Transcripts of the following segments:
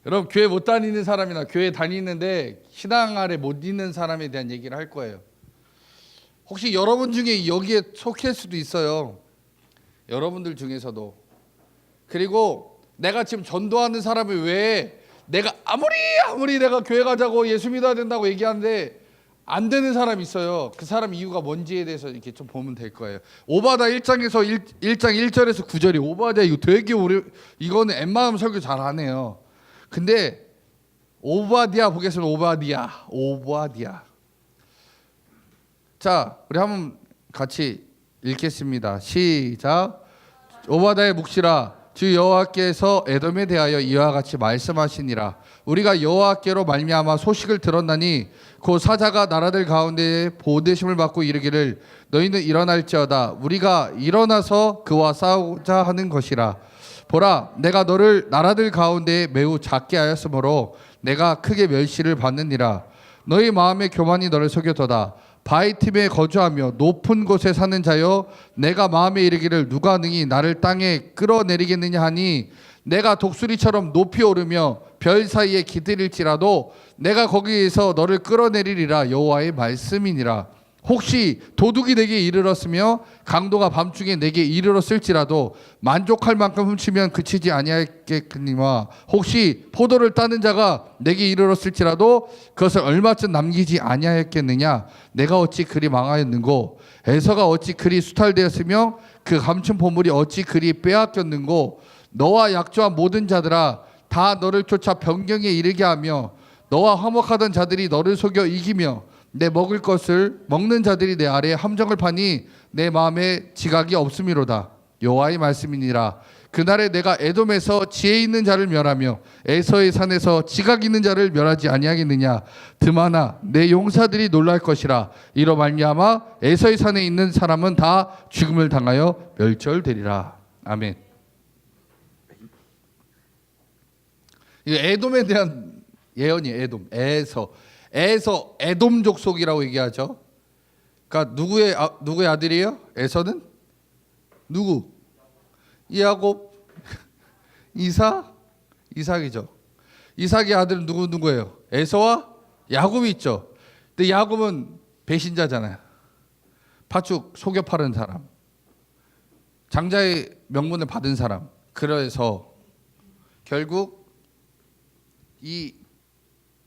여러분, 교회 못 다니는 사람이나 교회 다니는데 신앙 아래 못 있는 사람에 대한 얘기를 할 거예요. 혹시 여러분 중에 여기에 속할 수도 있어요. 여러분들 중에서도. 그리고 내가 지금 전도하는 사람을 왜 내가 아무리 내가 교회 가자고 예수 믿어야 된다고 얘기하는데 안 되는 사람이 있어요. 그 사람 이유가 뭔지에 대해서 이렇게 좀 보면 될 거예요. 오바다 1장에서 1장 1절에서 9절이 오바다 이거 되게 이거는 엠마음 설교 잘 하네요. 근데 오바디아 보겠습니다. 오바디아. 자, 우리 한번 같이 읽겠습니다. 시작. 오바다의 묵시라, 주 여호와께서 에돔에 대하여 이와 같이 말씀하시니라. 우리가 여호와께로 말미암아 소식을 들었나니 그 사자가 나라들 가운데 보대심을 받고 이르기를 너희는 일어날지어다. 우리가 일어나서 그와 싸우자 하는 것이라. 보라, 내가 너를 나라들 가운데 매우 작게 하였으므로 내가 크게 멸시를 받느니라. 너희 마음의 교만이 너를 속였도다. 바위 틈에 거주하며 높은 곳에 사는 자여, 내가 마음에 이르기를 누가 능히 나를 땅에 끌어내리겠느냐 하니 내가 독수리처럼 높이 오르며 별 사이에 기들일지라도 내가 거기에서 너를 끌어내리리라. 여호와의 말씀이니라. 혹시 도둑이 내게 이르렀으며 강도가 밤중에 내게 이르렀을지라도 만족할 만큼 훔치면 그치지 아니하겠거니와 혹시 포도를 따는 자가 내게 이르렀을지라도 그것을 얼마쯤 남기지 아니하였겠느냐. 내가 어찌 그리 망하였는고 에서가 어찌 그리 수탈되었으며 그 감춘 보물이 어찌 그리 빼앗겼는고. 너와 약조한 모든 자들아, 다 너를 쫓아 변경에 이르게 하며 너와 화목하던 자들이 너를 속여 이기며 내 먹을 것을 먹는 자들이 내 아래에 함정을 파니 내 마음에 지각이 없음이로다. 여호와의 말씀이니라. 그날에 내가 에돔에서 지혜 있는 자를 멸하며 에서의 산에서 지각 있는 자를 멸하지 아니하겠느냐. 드마나 내 용사들이 놀랄 것이라. 이로 말미암아 에서의 산에 있는 사람은 다 죽음을 당하여 멸절되리라. 아멘. 이거 에돔에 대한 예언이에요. 에돔, 에서 에돔 족속이라고 얘기하죠. 그러니까 누구의 아들이에요? 에서는 누구? 야곱, 이삭이죠. 이삭의 아들은 누구예요? 에서와 야곱이 있죠. 근데 야곱은 배신자잖아요. 파축 속여 파는 사람, 장자의 명분을 받은 사람. 그래서 결국 이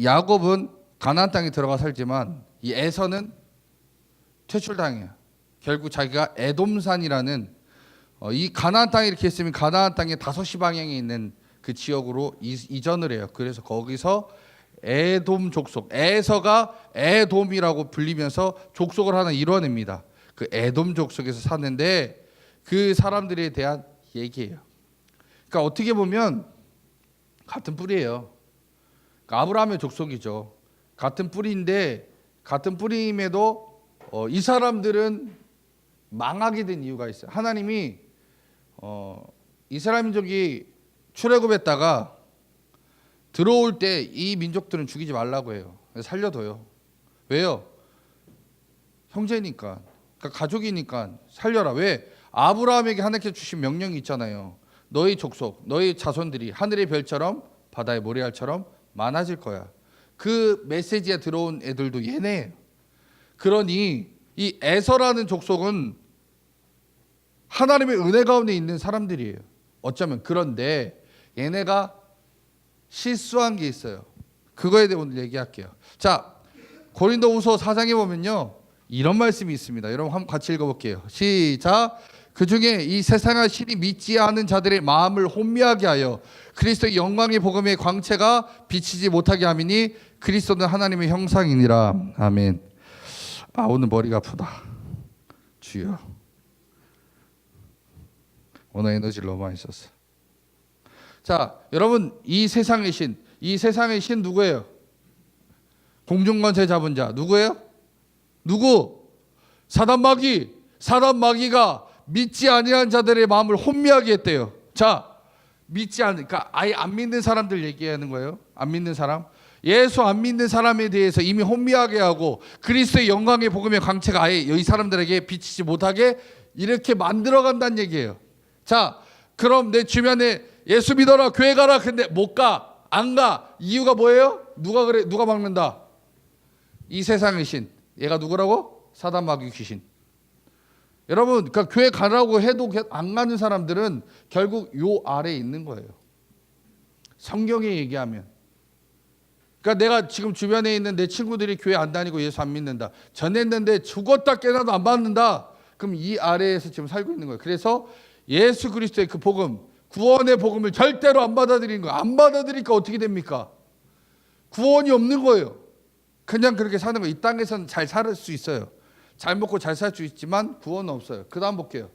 야곱은 가나안 땅에 들어가 살지만 이 에서는 퇴출당해요. 결국 자기가 에돔산이라는 이 가나안 땅에 이렇게 있으면 가나안 땅의 5시 방향에 있는 그 지역으로 이전을 해요. 그래서 거기서 에돔 족속, 에서가 에돔이라고 불리면서 족속을 하나 이뤄냅니다. 그 에돔 족속에서 사는데 그 사람들에 대한 얘기예요. 그러니까 어떻게 보면 같은 뿌리예요. 그러니까 아브라함의 족속이죠. 같은 뿌리인데 같은 뿌리임에도 이 사람들은 망하게 된 이유가 있어요. 하나님이 이스라엘 민족이 출애굽했다가 들어올 때 이 민족들은 죽이지 말라고 해요. 살려둬요. 왜요? 형제니까, 그러니까 가족이니까 살려라. 왜? 아브라함에게 하나님께서 주신 명령이 있잖아요. 너희 족속, 너희 자손들이 하늘의 별처럼 바다의 모래알처럼 많아질 거야. 그 메시지에 들어온 애들도 얘네예요. 그러니 이 에서라는 족속은 하나님의 은혜 가운데 있는 사람들이에요. 어쩌면. 그런데 얘네가 실수한 게 있어요. 그거에 대해 오늘 얘기할게요. 자, 고린도후서 4장에 보면요, 이런 말씀이 있습니다. 여러분 한번 같이 읽어볼게요. 시작. 그 중에 이 세상을 신이 믿지 않은 자들의 마음을 혼미하게 하여 그리스도의 영광의 복음의 광채가 비치지 못하게 함이니 그리스도는 하나님의 형상이니라. 아멘. 오늘 머리가 아프다. 주여. 오늘 에너지를 너무 많이 썼어. 자, 여러분, 이 세상의 신 누구예요? 공중권세 잡은 자 누구예요? 누구? 사단 마귀가 믿지 아니한 자들의 마음을 혼미하게 했대요. 자, 그러니까 아예 안 믿는 사람들 얘기하는 거예요. 안 믿는 사람, 예수 안 믿는 사람에 대해서 이미 혼미하게 하고 그리스도의 영광의 복음의 광채가 아예 이 사람들에게 비치지 못하게 이렇게 만들어 간다는 얘기예요. 자, 그럼 내 주변에 예수 믿어라, 교회 가라. 근데 못 가. 안 가. 이유가 뭐예요? 누가 그래? 누가 막는다? 이 세상의 신. 얘가 누구라고? 사단 마귀 귀신. 여러분, 그러니까 교회 가라고 해도 안 가는 사람들은 결국 요 아래에 있는 거예요. 성경에 얘기하면. 그러니까 내가 지금 주변에 있는 내 친구들이 교회 안 다니고 예수 안 믿는다. 전했는데 죽었다 깨나도 안 받는다. 그럼 이 아래에서 지금 살고 있는 거예요. 그래서 예수 그리스도의 그 복음, 구원의 복음을 절대로 안 받아들이는 거예요. 안 받아들이니까 어떻게 됩니까? 구원이 없는 거예요. 그냥 그렇게 사는 거예요. 이 땅에서는 잘 살 수 있어요. 잘 먹고 잘 살 수 있지만 구원은 없어요. 그 다음 볼게요.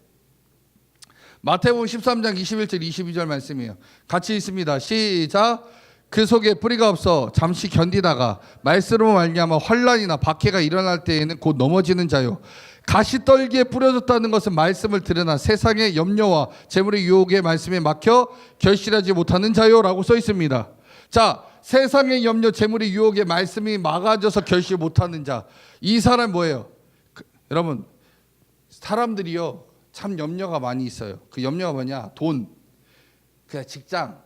마태복음 13장 21절 22절 말씀이에요. 같이 있습니다. 시작. 그 속에 뿌리가 없어 잠시 견디다가 말씀으로 말미암아 환난이나 박해가 일어날 때에는 곧 넘어지는 자요. 가시떨기에 뿌려졌다는 것은 말씀을 들으나 세상의 염려와 재물의 유혹의 말씀에 막혀 결실하지 못하는 자요라고 써 있습니다. 자, 세상의 염려, 재물의 유혹의 말씀이 막아져서 결실 못하는 자. 이 사람 뭐예요? 여러분, 사람들이요 참 염려가 많이 있어요. 그 염려가 뭐냐? 돈, 그냥 직장,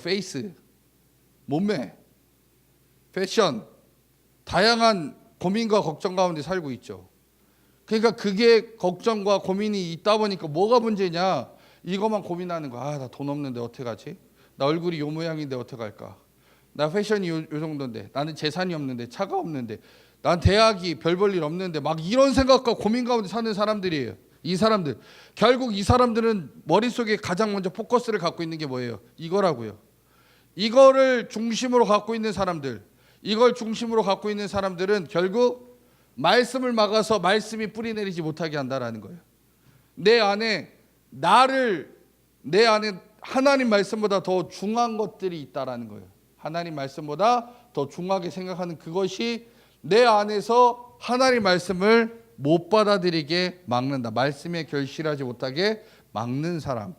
페이스, 몸매, 패션, 다양한 고민과 걱정 가운데 살고 있죠. 그러니까 그게 걱정과 고민이 있다 보니까 뭐가 문제냐? 이것만 고민하는 거야. 아, 나 돈 없는데 어떻게 가지? 나 얼굴이 요 모양인데 어떻게 갈까? 나 패션이 요 정도인데, 나는 재산이 없는데, 차가 없는데, 난 대학이 별 볼 일 없는데, 막 이런 생각과 고민 가운데 사는 사람들이에요. 이 사람들, 결국 이 사람들은 머릿속에 가장 먼저 포커스를 갖고 있는 게 뭐예요? 이거라고요. 이거를 중심으로 갖고 있는 사람들, 이걸 중심으로 갖고 있는 사람들은 결국 말씀을 막아서 말씀이 뿌리 내리지 못하게 한다라는 거예요. 내 안에 하나님 말씀보다 더 중요한 것들이 있다라는 거예요. 하나님 말씀보다 더 중요하게 생각하는 그것이 내 안에서 하나님 말씀을 못 받아들이게 막는다. 말씀에 결실하지 못하게 막는 사람.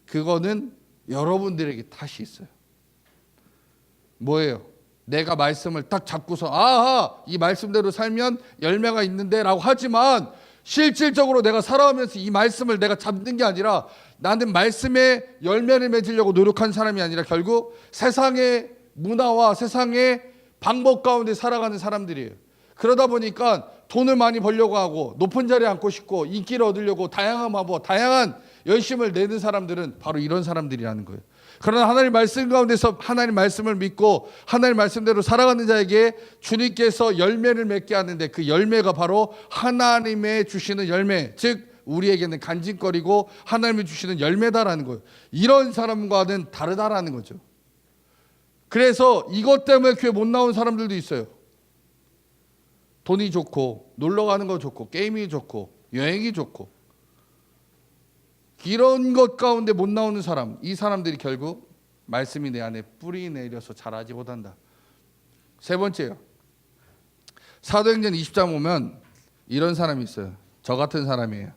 그거는 여러분들에게 탓이 있어요. 뭐예요? 내가 말씀을 딱 잡고서 아하 이 말씀대로 살면 열매가 있는데 라고 하지만 실질적으로 내가 살아오면서 이 말씀을 내가 잡는 게 아니라 나는 말씀에 열매를 맺으려고 노력한 사람이 아니라 결국 세상의 문화와 세상의 방법 가운데 살아가는 사람들이에요. 그러다 보니까 돈을 많이 벌려고 하고 높은 자리에 앉고 싶고 인기를 얻으려고 다양한 열심을 내는 사람들은 바로 이런 사람들이라는 거예요. 그러나 하나님 말씀 가운데서 하나님 말씀을 믿고 하나님 말씀대로 살아가는 자에게 주님께서 열매를 맺게 하는데 그 열매가 바로 하나님의 주시는 열매, 즉 우리에게는 간증거리고 하나님이 주시는 열매다라는 거예요. 이런 사람과는 다르다라는 거죠. 그래서 이것 때문에 교회 못 나온 사람들도 있어요. 돈이 좋고 놀러 가는 거 좋고 게임이 좋고 여행이 좋고 이런 것 가운데 못 나오는 사람, 이 사람들이 결국 말씀이 내 안에 뿌리 내려서 자라지 못한다. 세 번째요. 사도행전 20장 보면 이런 사람이 있어요. 저 같은 사람이에요.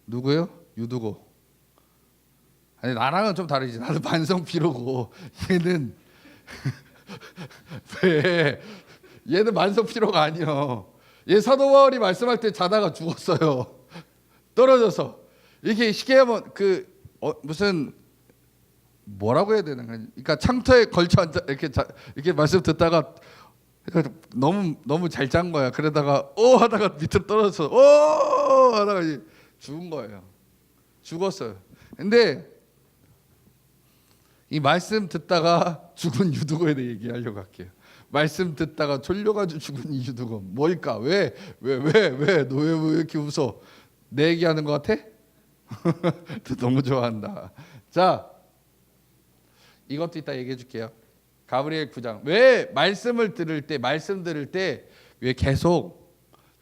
누구요? 유두고. 아니 나랑은 좀 다르지. 나는 만성피로고 얘는 왜? 얘는 만성피로가 아니요. 얘 사도 바울이 말씀할 때 자다가 죽었어요. 떨어져서. 이렇게 쉽게 하면 무슨 뭐라고 해야 되나? 그러니까 창터에 걸쳐 앉아 이렇게 말씀 듣다가 너무 잘 잔 거야. 그러다가 하다가 밑으로 떨어져서 하다가 죽은 거예요. 죽었어요. 근데 이 말씀 듣다가 죽은 유두고에 대해 얘기하려고 할게요. 말씀 듣다가 졸려가지고 죽은 이유도 뭘까? 왜? 너 왜 이렇게 웃어? 내 얘기하는 것 같아? 너무 좋아한다. 자, 이것도 이따 얘기해 줄게요. 가브리엘 9장. 왜 말씀 들을 때 왜 계속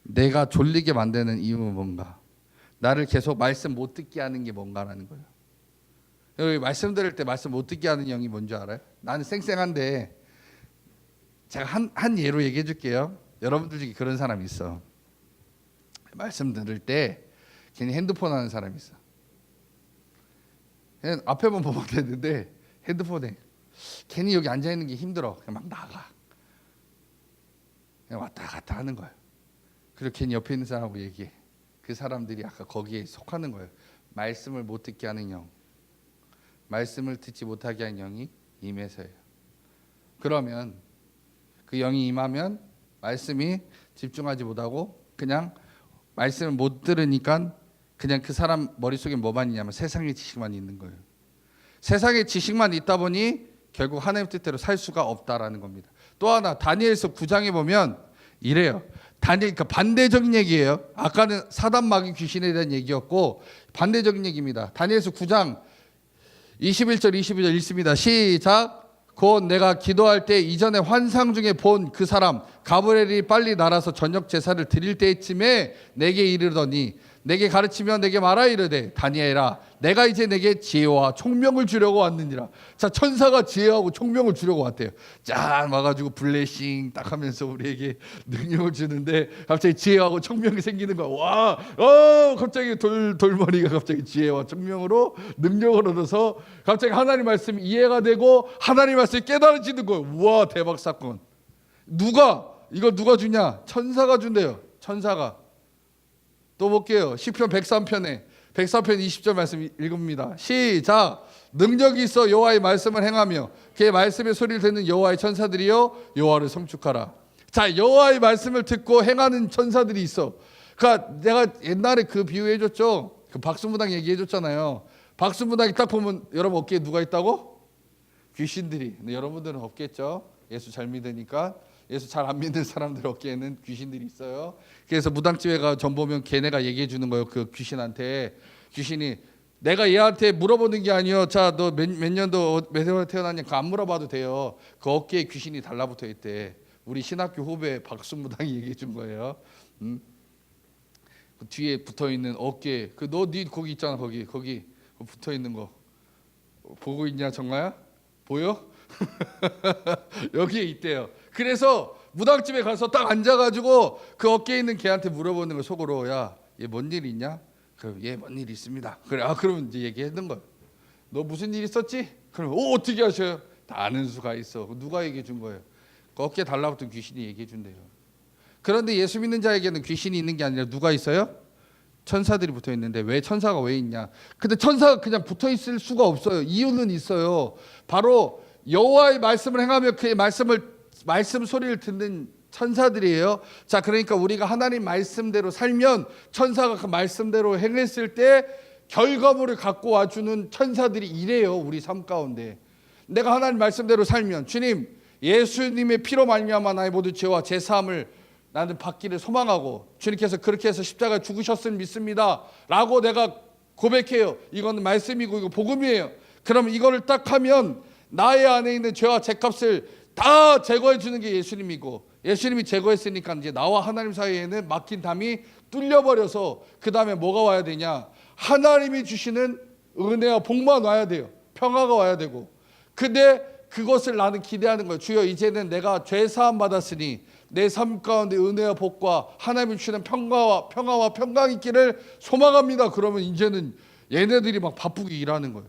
내가 졸리게 만드는 이유는 뭔가? 나를 계속 말씀 못 듣게 하는 게 뭔가라는 거예요. 여기 말씀 들을 때 말씀 못 듣게 하는 영이 뭔지 알아요? 나는 쌩쌩한데 제가 한 예로 얘기해 줄게요. 여러분들 중에 그런 사람이 있어. 말씀 들을 때 괜히 핸드폰 하는 사람이 있어. 그냥 앞에만 보면 되는데 핸드폰에 괜히 여기 앉아 있는 게 힘들어. 그냥 막 나가. 그냥 왔다 갔다 하는 거야. 그리고 괜히 옆에 있는 사람하고 얘기해. 그 사람들이 아까 거기에 속하는 거예요. 말씀을 못 듣게 하는 영. 말씀을 듣지 못하게 한 영이 임해서예요. 그러면 그 영이 임하면 말씀이 집중하지 못하고 그냥 말씀을 못 들으니까 그냥 그 사람 머릿속에 뭐만 있냐면 세상의 지식만 있는 거예요. 세상의 지식만 있다 보니 결국 하나님 뜻대로 살 수가 없다라는 겁니다. 또 하나 다니엘서 9장에 보면 이래요. 그러니까 반대적인 얘기예요. 아까는 사단 마귀 귀신에 대한 얘기였고 반대적인 얘기입니다. 다니엘서 9장 21절 22절 읽습니다. 시작. 곧 내가 기도할 때 이전에 환상 중에 본 그 사람 가브리엘이 빨리 날아서 저녁 제사를 드릴 때쯤에 내게 이르더니 내게 가르치며 내게 말하 이르되 다니엘아 내가 이제 내게 지혜와 총명을 주려고 왔느니라. 자, 천사가 지혜하고 총명을 주려고 왔대요. 짠 와가지고 블레싱 딱 하면서 우리에게 능력을 주는데 갑자기 지혜하고 총명이 생기는 거야. 와, 갑자기 돌머리가 갑자기 지혜와 총명으로 능력을 얻어서 갑자기 하나님 말씀 이해가 되고 하나님 말씀이 깨달아지는 거예요. 우와, 대박 사건. 이거 누가 주냐? 천사가 준대요. 천사가. 또 볼게요. 시편 103편에 20절 말씀 읽습니다. 시작. 능력이 있어 여호와의 말씀을 행하며 그의 말씀의 소리를 듣는 여호와의 천사들이여 여호와를 성축하라. 자, 여호와의 말씀을 듣고 행하는 천사들이 있어. 그러니까 내가 옛날에 그 비유해 줬죠. 그 박수무당 얘기해 줬잖아요. 박수무당이 딱 보면 여러분 어깨에 누가 있다고? 귀신들이. 근데 여러분들은 없겠죠. 예수 잘 믿으니까. 예수 잘 안 믿는 사람들 어깨에는 귀신들이 있어요. 그래서 무당집에 가 전 보면 걔네가 얘기해 주는 거예요. 그 귀신한테. 귀신이 내가 얘한테 물어보는 게 아니요. 자, 너 몇 년도 몇 월 태어났냐? 그거 안 물어봐도 돼요. 그 어깨에 귀신이 달라붙어 있대. 우리 신학교 후배 박수무당이 얘기해 준 거예요. 그 뒤에 붙어 있는 어깨. 네 거기 있잖아. 거기 붙어 있는 거 보고 있냐 정마야? 보여? 여기에 있대요. 그래서 무당집에 가서 딱 앉아가지고 그 어깨에 있는 걔한테 물어보는 거 속으로. 야, 얘 뭔 일 있냐? 그럼 얘 뭔 일 있습니다. 그래. 그러면 이제 얘기했는 거야. 너 무슨 일 있었지? 그럼 어떻게 하셔요? 다 아는 수가 있어. 누가 얘기해 준 거예요? 그 어깨에 달라붙은 귀신이 얘기해 준대요. 그런데 예수 믿는 자에게는 귀신이 있는 게 아니라 누가 있어요? 천사들이 붙어 있는데 왜 천사가 왜 있냐? 근데 천사가 그냥 붙어 있을 수가 없어요. 이유는 있어요. 바로 여호와의 말씀을 행하며 그의 말씀 소리를 듣는 천사들이에요. 자, 그러니까 우리가 하나님 말씀대로 살면 천사가 그 말씀대로 행했을 때 결과물을 갖고 와주는 천사들이 이래요. 우리 삶 가운데 내가 하나님 말씀대로 살면 주님 예수님의 피로 말미암아 나의 모든 죄와 제 사함을 나는 받기를 소망하고 주님께서 그렇게 해서 십자가에 죽으셨음을 믿습니다 라고 내가 고백해요. 이건 말씀이고 이거 복음이에요. 그럼 이거를 딱 하면 나의 안에 있는 죄와 죄값을 다 제거해 주는 게 예수님이고 예수님이 제거했으니까 이제 나와 하나님 사이에는 막힌 담이 뚫려버려서 그 다음에 뭐가 와야 되냐? 하나님이 주시는 은혜와 복만 와야 돼요. 평화가 와야 되고. 근데 그것을 나는 기대하는 거예요. 주여 이제는 내가 죄 사함 받았으니 내 삶 가운데 은혜와 복과 하나님이 주시는 평화와 평강이 있기를 소망합니다. 그러면 이제는 얘네들이 막 바쁘게 일하는 거예요.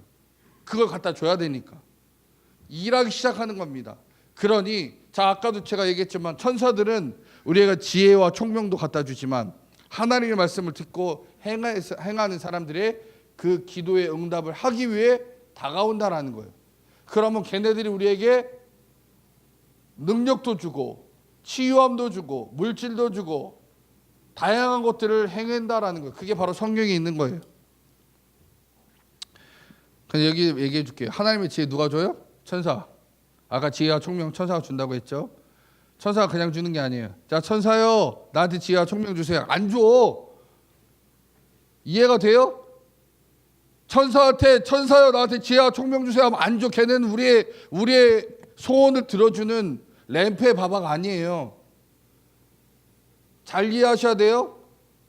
그걸 갖다 줘야 되니까 일하기 시작하는 겁니다. 그러니 자, 아까도 제가 얘기했지만 천사들은 우리가 지혜와 총명도 갖다 주지만 하나님의 말씀을 듣고 행하는 사람들의 그 기도의 응답을 하기 위해 다가온다라는 거예요. 그러면 걔네들이 우리에게 능력도 주고 치유함도 주고 물질도 주고 다양한 것들을 행한다라는 거예요. 그게 바로 성경에 있는 거예요. 근데 여기 얘기해 줄게요. 하나님의 지혜 누가 줘요? 천사. 아까 지혜와 총명 천사가 준다고 했죠. 천사가 그냥 주는 게 아니에요. 자, 천사요 나한테 지혜와 총명 주세요. 안 줘. 이해가 돼요? 천사요 나한테 지혜와 총명 주세요 하면 안 줘. 걔는 우리의 소원을 들어주는 램프의 바바가 아니에요. 잘 이해하셔야 돼요.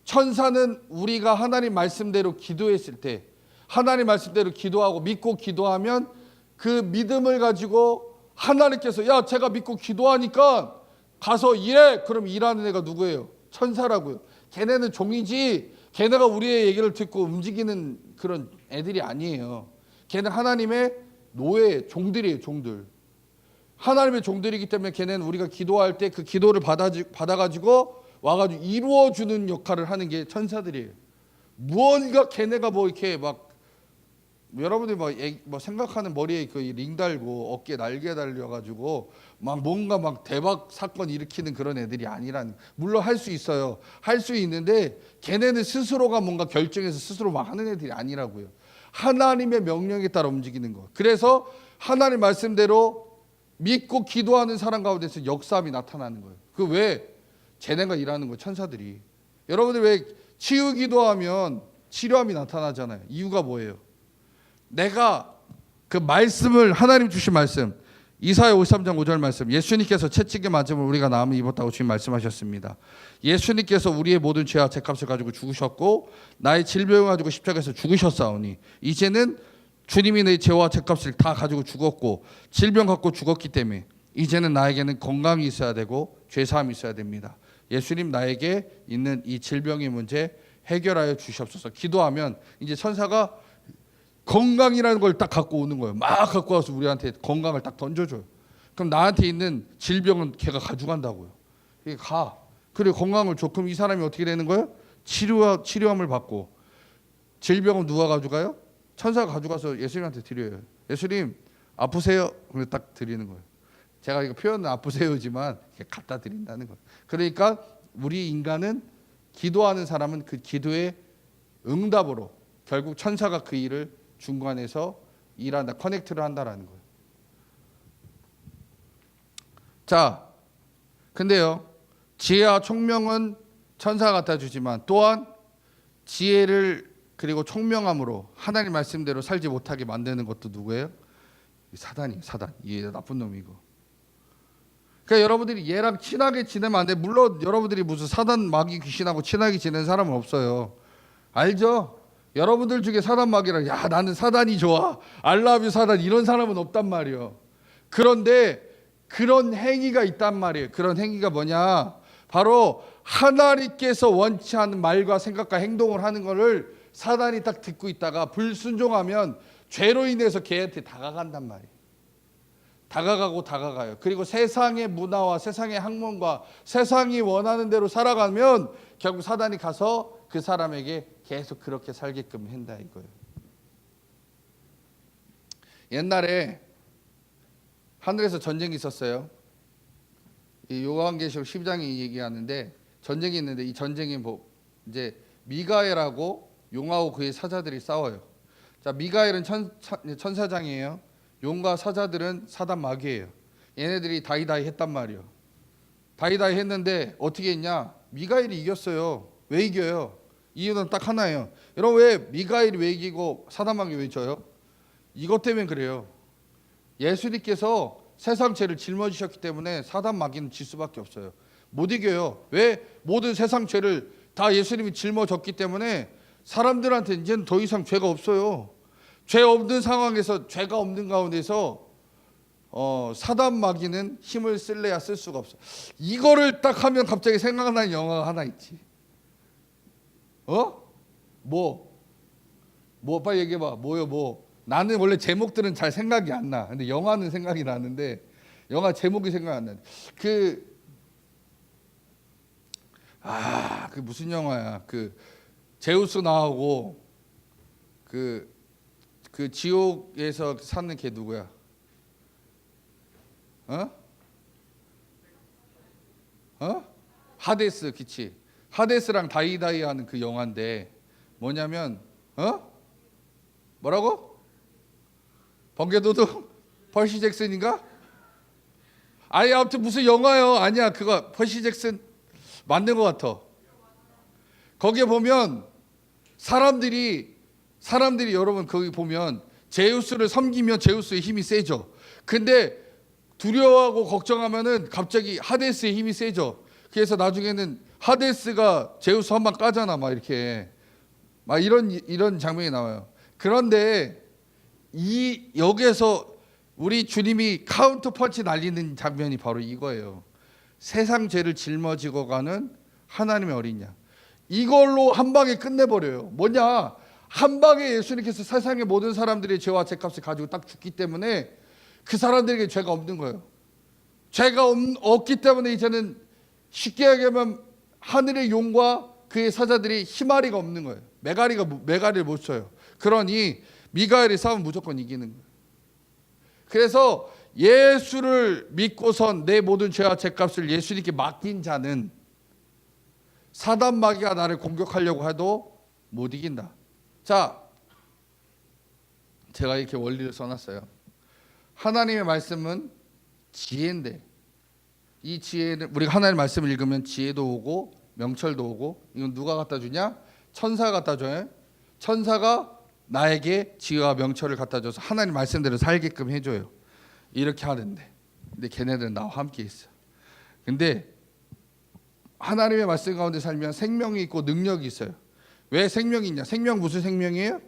천사는 우리가 하나님 말씀대로 기도했을 때 하나님 말씀대로 기도하고 믿고 기도하면 그 믿음을 가지고 하나님께서 야 제가 믿고 기도하니까 가서 일해. 그럼 일하는 애가 누구예요? 천사라고요. 걔네는 종이지 걔네가 우리의 얘기를 듣고 움직이는 그런 애들이 아니에요. 걔는 하나님의 노예 종들이에요. 종들. 하나님의 종들이기 때문에 걔네는 우리가 기도할 때 그 기도를 받아가지고 와가지고 이루어주는 역할을 하는 게 천사들이에요. 무언가 걔네가 뭐 이렇게 막 여러분들이 뭐 생각하는 머리에 그 링 달고 어깨에 날개 달려가지고 막 뭔가 막 대박 사건 일으키는 그런 애들이 아니란. 물론 할 수 있어요. 할 수 있는데 걔네는 스스로가 뭔가 결정해서 스스로 막 하는 애들이 아니라고요. 하나님의 명령에 따라 움직이는 거. 그래서 하나님 말씀대로 믿고 기도하는 사람 가운데서 역사함이 나타나는 거예요. 그 왜? 쟤네가 일하는 거 천사들이. 여러분들 왜 치유 기도하면 치료함이 나타나잖아요. 이유가 뭐예요? 내가 그 말씀을, 하나님 주신 말씀, 이사야 53장 5절 말씀, 예수님께서 채찍에 맞음을 우리가 나음을 입었다고 주님 말씀하셨습니다. 예수님께서 우리의 모든 죄와 죄값을 가지고 죽으셨고 나의 질병을 가지고 십자가에서 죽으셨사오니 이제는 주님이 내 죄와 죄값을 다 가지고 죽었고 질병 갖고 죽었기 때문에 이제는 나에게는 건강이 있어야 되고 죄사함이 있어야 됩니다. 예수님, 나에게 있는 이 질병의 문제 해결하여 주시옵소서. 기도하면 이제 천사가 건강이라는 걸 딱 갖고 오는 거예요. 막 갖고 와서 우리한테 건강을 딱 던져줘요. 그럼 나한테 있는 질병은 걔가 가져간다고요. 이게 가. 그리고 건강을 줘. 그럼 이 사람이 어떻게 되는 거예요? 치료함을 받고. 질병은 누가 가져가요? 천사가 가져가서 예수님한테 드려요. 예수님 아프세요? 그래서 딱 드리는 거예요. 제가 이거 표현은 아프세요지만 갖다 드린다는 거예요. 그러니까 우리 인간은, 기도하는 사람은 그 기도의 응답으로 결국 천사가 그 일을 중간에서 일한다, 커넥트를 한다라는 거예요. 자, 근데요, 지혜와 총명은 천사가 갖다 주지만 또한 지혜를 그리고 총명함으로 하나님 말씀대로 살지 못하게 만드는 것도 누구예요? 사단. 이 나쁜 놈이고. 그러니까 여러분들이 얘랑 친하게 지내면 안 돼. 물론 여러분들이 무슨 사단 마귀 귀신하고 친하게 지내는 사람은 없어요. 알죠? 여러분들 중에 사단 마귀랑 야 나는 사단이 좋아, 알라뷰 사단, 이런 사람은 없단 말이에요. 그런데 그런 행위가 있단 말이에요. 그런 행위가 뭐냐? 바로 하나님께서 원치 않는 말과 생각과 행동을 하는 거를 사단이 딱 듣고 있다가 불순종하면 죄로 인해서 걔한테 다가간단 말이에요. 다가가요. 그리고 세상의 문화와 세상의 학문과 세상이 원하는 대로 살아가면 결국 사단이 가서 그 사람에게 계속 그렇게 살게끔 한다 이거예요. 옛날에 하늘에서 전쟁이 있었어요. 이 요한계시록 10장이 얘기하는데 전쟁이 있는데 이 전쟁이 뭐 이제 미가엘하고 용하고 그의 사자들이 싸워요. 자, 미가엘은 천사장이에요. 용과 사자들은 사단 마귀예요. 얘네들이 다이다이 했단 말이에요. 다이다이 했는데 어떻게 했냐? 미가엘이 이겼어요. 왜 이겨요? 이유는 딱 하나예요. 여러분, 왜 미가엘이 왜 이기고 사단 마귀 왜 져요? 이것 때문에 그래요. 예수님께서 세상 죄를 짊어지셨기 때문에 사단 마귀는 질 수밖에 없어요. 못 이겨요. 왜? 모든 세상 죄를 다 예수님이 짊어졌기 때문에 사람들한테 이제는 더 이상 죄가 없어요. 죄 없는 상황에서, 죄가 없는 가운데서 사단 마귀는 힘을 쓸래야 쓸 수가 없어. 이거를 딱 하면 갑자기 생각나는 영화가 하나 있지. 뭐 빨리 얘기해봐. 뭐요? 나는 원래 제목들은 잘 생각이 안 나. 근데 영화는 생각이 나는데 영화 제목이 생각 안 나. 그 무슨 영화야? 그 제우스 나오고 그 지옥에서 사는 걔 누구야? 하데스, 그치? 하데스랑 다이다이 하는 그 영화인데 뭐냐면 뭐라고? 번개도둑? 퍼시 잭슨인가? 아니 아무튼 무슨 영화요? 아니야, 그거 퍼시 잭슨 맞는 것 같아. 거기에 보면 사람들이 여러분 거기 보면 제우스를 섬기면 제우스의 힘이 세죠. 근데 두려워하고 걱정하면은 갑자기 하데스의 힘이 세죠. 그래서 나중에는 하데스가 제우스 한 방 까잖아, 막 이렇게 막 이런 장면이 나와요. 그런데 여기에서 우리 주님이 카운터 펀치 날리는 장면이 바로 이거예요. 세상 죄를 짊어지고 가는 하나님의 어린 양. 이걸로 한 방에 끝내버려요. 뭐냐? 한 방에 예수님께서 세상의 모든 사람들의 죄와 죄값을 가지고 딱 죽기 때문에 그 사람들에게 죄가 없는 거예요. 죄가 없기 때문에 이제는 쉽게 얘기하면 하늘의 용과 그의 사자들이 희마리가 없는 거예요. 메가리를 못 쳐요. 그러니 미가엘이 싸우면 무조건 이기는 거예요. 그래서 예수를 믿고선 내 모든 죄와 죄값을 예수님께 맡긴 자는 사단 마귀가 나를 공격하려고 해도 못 이긴다. 자, 제가 이렇게 원리를 써놨어요. 하나님의 말씀은 지혜인데 이 지혜는 우리가 하나님의 말씀을 읽으면 지혜도 오고 명철도 오고, 이건 누가 갖다 주냐? 천사가 갖다 줘요. 천사가 나에게 지혜와 명철을 갖다 줘서 하나님 말씀대로 살게끔 해줘요. 이렇게 하는데, 근데 걔네들은 나와 함께 있어. 근데 하나님의 말씀 가운데 살면 생명이 있고 능력이 있어요. 왜 생명이 있냐? 생명 무슨 생명이에요?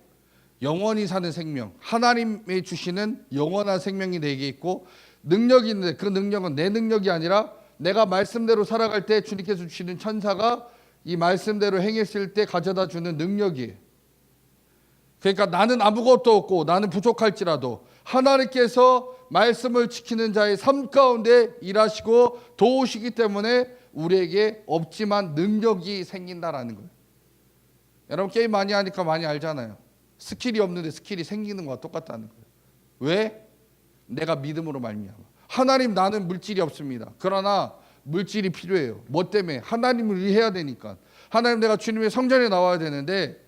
영원히 사는 생명. 하나님이 주시는 영원한 생명이 내게 있고, 능력이 있는데 그 능력은 내 능력이 아니라 내가 말씀대로 살아갈 때 주님께서 주시는 천사가 이 말씀대로 행했을 때 가져다 주는 능력이에요. 그러니까 나는 아무것도 없고 나는 부족할지라도 하나님께서 말씀을 지키는 자의 삶 가운데 일하시고 도우시기 때문에 우리에게 없지만 능력이 생긴다라는 거예요. 여러분 게임 많이 하니까 많이 알잖아요. 스킬이 없는데 스킬이 생기는 거와 똑같다는 거예요. 왜? 내가 믿음으로 말미암아. 하나님, 나는 물질이 없습니다. 그러나 물질이 필요해요. 뭐 때문에? 하나님을 위해야 되니까. 하나님, 내가 주님의 성전에 나와야 되는데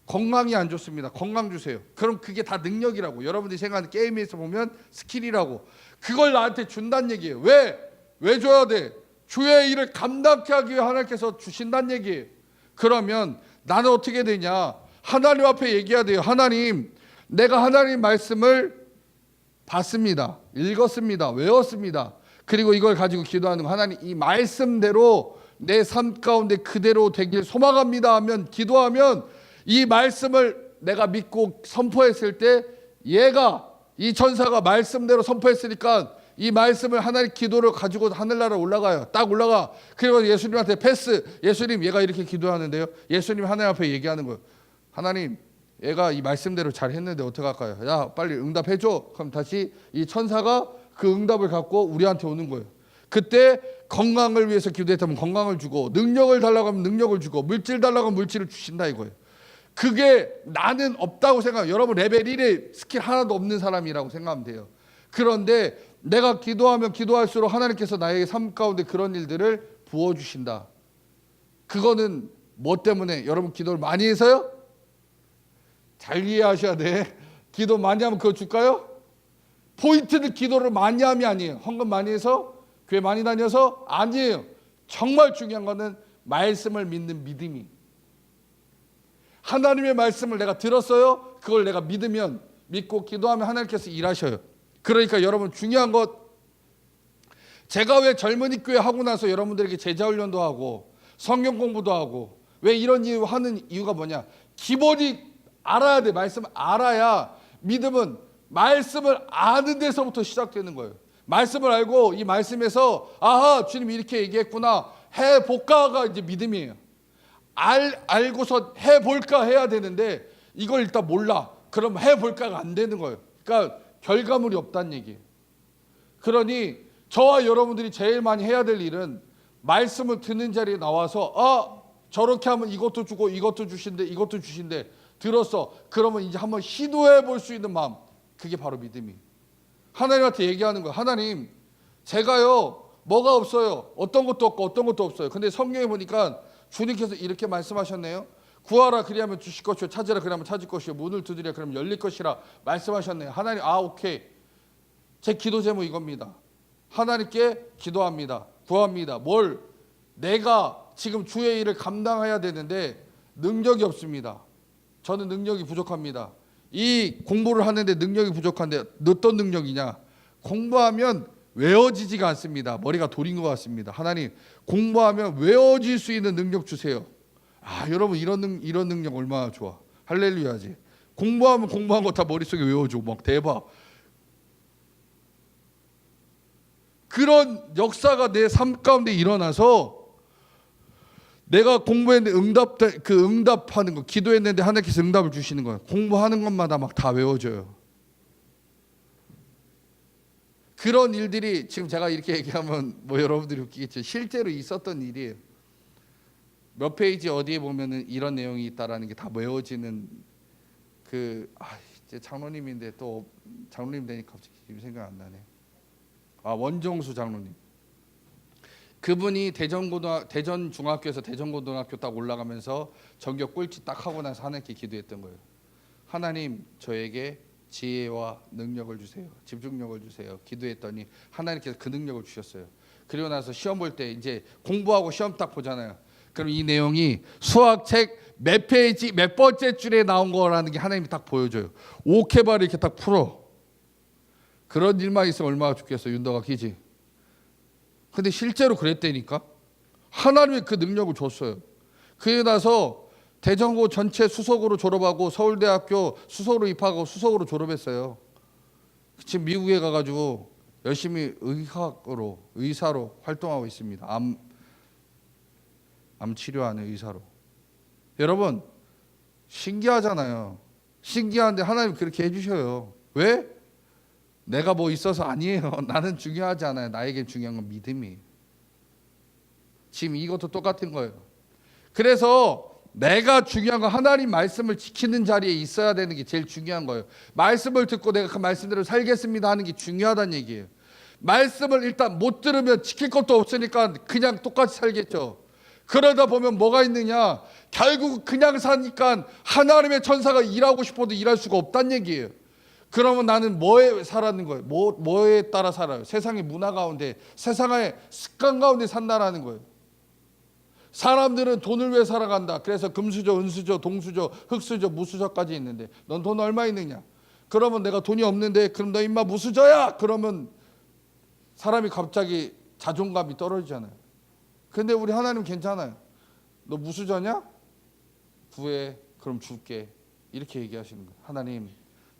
건강이 안 좋습니다. 건강 주세요. 그럼 그게 다 능력이라고. 여러분들이 생각하는 게임에서 보면 스킬이라고. 그걸 나한테 준다는 얘기예요. 왜? 왜 줘야 돼? 주의 일을 감당케 하기 위해 하나님께서 주신다는 얘기예요. 그러면 나는 어떻게 되냐? 하나님 앞에 얘기해야 돼요. 하나님, 내가 하나님 말씀을 봤습니다. 읽었습니다. 외웠습니다. 그리고 이걸 가지고 기도하는 거. 하나님, 이 말씀대로 내 삶 가운데 그대로 되길 소망합니다 하면, 기도하면 이 말씀을 내가 믿고 선포했을 때 얘가, 이 천사가 말씀대로 선포했으니까 이 말씀을 하나님 기도를 가지고 하늘나라 올라가요. 딱 올라가. 그리고 예수님한테 패스. 예수님, 얘가 이렇게 기도하는데요. 예수님 하나님 앞에 얘기하는 거예요. 하나님, 얘가 이 말씀대로 잘 했는데 어떡할까요? 야, 빨리 응답해줘. 그럼 다시 이 천사가 그 응답을 갖고 우리한테 오는 거예요. 그때 건강을 위해서 기도했다면 건강을 주고, 능력을 달라고 하면 능력을 주고, 물질 달라고 하면 물질을 주신다 이거예요. 그게 나는 없다고 생각해요. 여러분 레벨 1에 스킬 하나도 없는 사람이라고 생각하면 돼요. 그런데 내가 기도하면 기도할수록 하나님께서 나의 삶 가운데 그런 일들을 부어주신다. 그거는 뭐 때문에? 여러분 기도를 많이 해서요? 잘 이해하셔야 돼. 기도 많이 하면 그거 줄까요? 포인트는 기도를 많이 함이 아니에요. 헌금 많이 해서? 교회 많이 다녀서? 아니에요. 정말 중요한 거는 말씀을 믿는 믿음이. 하나님의 말씀을 내가 들었어요. 그걸 내가 믿으면, 믿고 기도하면 하나님께서 일하셔요. 그러니까 여러분 중요한 것, 제가 왜 젊은이 교회 하고 나서 여러분들에게 제자훈련도 하고 성경 공부도 하고 왜 이런 이유 하는 이유가 뭐냐? 기본이 알아야 돼. 말씀을 알아야, 믿음은 말씀을 아는 데서부터 시작되는 거예요. 말씀을 알고 이 말씀에서 아하, 주님 이렇게 얘기했구나, 해볼까가 이제 믿음이에요. 알고서 해볼까 해야 되는데 이걸 일단 몰라. 그럼 해볼까가 안 되는 거예요. 그러니까 결과물이 없다는 얘기예요. 그러니 저와 여러분들이 제일 많이 해야 될 일은 말씀을 듣는 자리에 나와서 저렇게 하면 이것도 주고 이것도 주신대, 이것도 주신대, 들었어. 그러면 이제 한번 시도해 볼 수 있는 마음, 그게 바로 믿음이. 하나님한테 얘기하는 거예요. 하나님, 제가요 뭐가 없어요. 어떤 것도 없고 어떤 것도 없어요. 근데 성경에 보니까 주님께서 이렇게 말씀하셨네요. 구하라 그리하면 주실 것이요, 찾으라 그리하면 찾을 것이요, 문을 두드리라 그러면 열릴 것이라 말씀하셨네요. 하나님, 오케이. 제 기도 제목 이겁니다. 하나님께 기도합니다. 구합니다. 뭘? 내가 지금 주의 일을 감당해야 되는데 능력이 없습니다. 저는 능력이 부족합니다. 이 공부를 하는데 능력이 부족한데 어떤 능력이냐? 공부하면 외워지지가 않습니다. 머리가 돌인 것 같습니다. 하나님, 공부하면 외워질 수 있는 능력 주세요. 여러분 이런 능력 얼마나 좋아. 할렐루야지. 공부하면 공부한 거 다 머릿속에 외워줘. 막 대박. 그런 역사가 내 삶 가운데 일어나서 내가 공부했는데 응답하는 거, 기도했는데 하나님께서 응답을 주시는 거예요. 공부하는 것마다 막 다 외워져요. 그런 일들이 지금 제가 이렇게 얘기하면 뭐 여러분들이 웃기겠죠. 실제로 있었던 일이에요. 몇 페이지 어디에 보면은 이런 내용이 있다라는 게 다 외워지는 이제 장로님인데 또 장로님 되니까 갑자기 지금 생각 안 나네. 원종수 장로님. 그분이 대전 중학교에서 대전고등학교 딱 올라가면서 전교 꼴찌 딱 하고 나서 하나님께 기도했던 거예요. 하나님 저에게 지혜와 능력을 주세요. 집중력을 주세요. 기도했더니 하나님께서 그 능력을 주셨어요. 그리고 나서 시험 볼 때 이제 공부하고 시험 딱 보잖아요. 그럼 이 내용이 수학책 몇 페이지 몇 번째 줄에 나온 거라는 게 하나님이 딱 보여줘요. 오케바를 이렇게 딱 풀어. 그런 일만 있으면 얼마나 좋겠어. 윤도가 기지. 근데 실제로 그랬다니까. 하나님이 그 능력을 줬어요. 그에 나서 대전고 전체 수석으로 졸업하고 서울대학교 수석으로 입학하고 수석으로 졸업했어요. 지금 미국에 가가지고 열심히 의사로 활동하고 있습니다. 암 치료하는 의사로. 여러분 신기하잖아요. 신기한데 하나님 그렇게 해주셔요. 왜? 내가 뭐 있어서 아니에요. 나는 중요하지 않아요. 나에게 중요한 건 믿음이에요. 지금 이것도 똑같은 거예요. 그래서 내가 중요한 건 하나님 말씀을 지키는 자리에 있어야 되는 게 제일 중요한 거예요. 말씀을 듣고 내가 그 말씀대로 살겠습니다 하는 게 중요하다는 얘기예요. 말씀을 일단 못 들으면 지킬 것도 없으니까 그냥 똑같이 살겠죠. 그러다 보면 뭐가 있느냐? 결국 그냥 사니까 하나님의 천사가 일하고 싶어도 일할 수가 없다는 얘기예요. 그러면 나는 뭐에 살았는 거예요? 뭐에 따라 살아요? 세상의 문화 가운데, 세상의 습관 가운데 산다라는 거예요. 사람들은 돈을 위해 살아간다. 그래서 금수저, 은수저, 동수저, 흑수저, 무수저까지 있는데 넌 돈 얼마 있느냐? 그러면 내가 돈이 없는데 그럼 너 임마 무수저야? 그러면 사람이 갑자기 자존감이 떨어지잖아요. 근데 우리 하나님 괜찮아요. 너 무수저냐? 구해. 그럼 줄게. 이렇게 얘기하시는 거예요. 하나님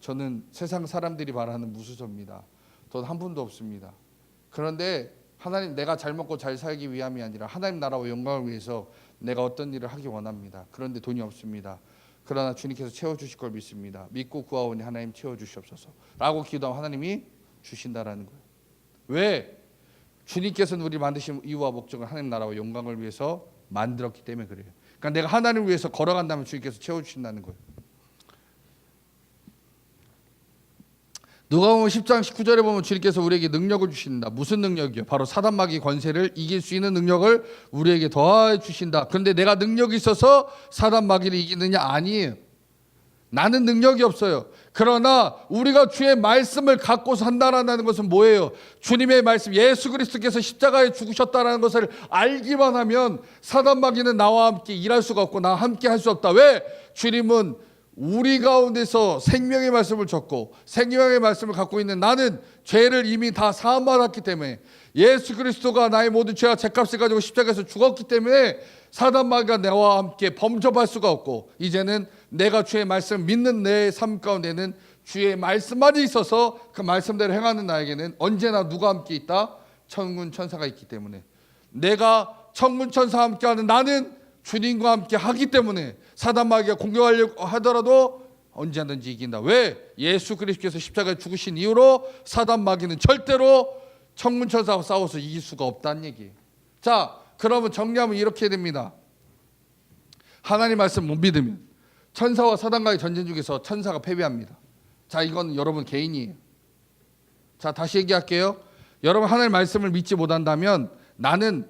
저는 세상 사람들이 말하는 무수저입니다. 돈 한 푼도 없습니다. 그런데 하나님 내가 잘 먹고 잘 살기 위함이 아니라 하나님 나라와 영광을 위해서 내가 어떤 일을 하기 원합니다. 그런데 돈이 없습니다. 그러나 주님께서 채워주실 걸 믿습니다. 믿고 구하오니 하나님 채워주시옵소서 라고 기도하면 하나님이 주신다라는 거예요. 왜? 주님께서는 우리 만드신 이유와 목적을 하나님 나라와 영광을 위해서 만들었기 때문에 그래요. 그러니까 내가 하나님을 위해서 걸어간다면 주님께서 채워주신다는 거예요. 누가복음 10장 19절에 보면 주님께서 우리에게 능력을 주신다. 무슨 능력이요? 바로 사단마귀 권세를 이길 수 있는 능력을 우리에게 더해 주신다. 그런데 내가 능력이 있어서 사단마귀를 이기느냐? 아니에요. 나는 능력이 없어요. 그러나 우리가 주의 말씀을 갖고 산다라는 것은 뭐예요? 주님의 말씀, 예수 그리스도께서 십자가에 죽으셨다는 것을 알기만 하면 사단마귀는 나와 함께 일할 수가 없고 나와 함께 할 수 없다. 왜? 주님은 우리 가운데서 생명의 말씀을 줬고 생명의 말씀을 갖고 있는 나는 죄를 이미 다 사함받았기 때문에 예수 그리스도가 나의 모든 죄와 죄값을 가지고 십자가에서 죽었기 때문에 사단마귀가 나와 함께 범접할 수가 없고 이제는 내가 주의 말씀을 믿는 내 삶 가운데는 주의 말씀만이 있어서 그 말씀대로 행하는 나에게는 언제나 누가 함께 있다? 천군 천사가 있기 때문에 내가 천군 천사와 함께하는 나는 주님과 함께 하기 때문에 사단마귀가 공격하려고 하더라도 언제든지 이긴다. 왜? 예수 그리스도께서 십자가에 죽으신 이후로 사단마귀는 절대로 천군천사와 싸워서 이길 수가 없다는 얘기예요. 자, 그러면 정리하면 이렇게 됩니다. 하나님 말씀 못 믿으면 천사와 사단과의 전쟁 중에서 천사가 패배합니다. 자, 이건 여러분 개인이에요. 자, 다시 얘기할게요. 여러분 하나님 말씀을 믿지 못한다면 나는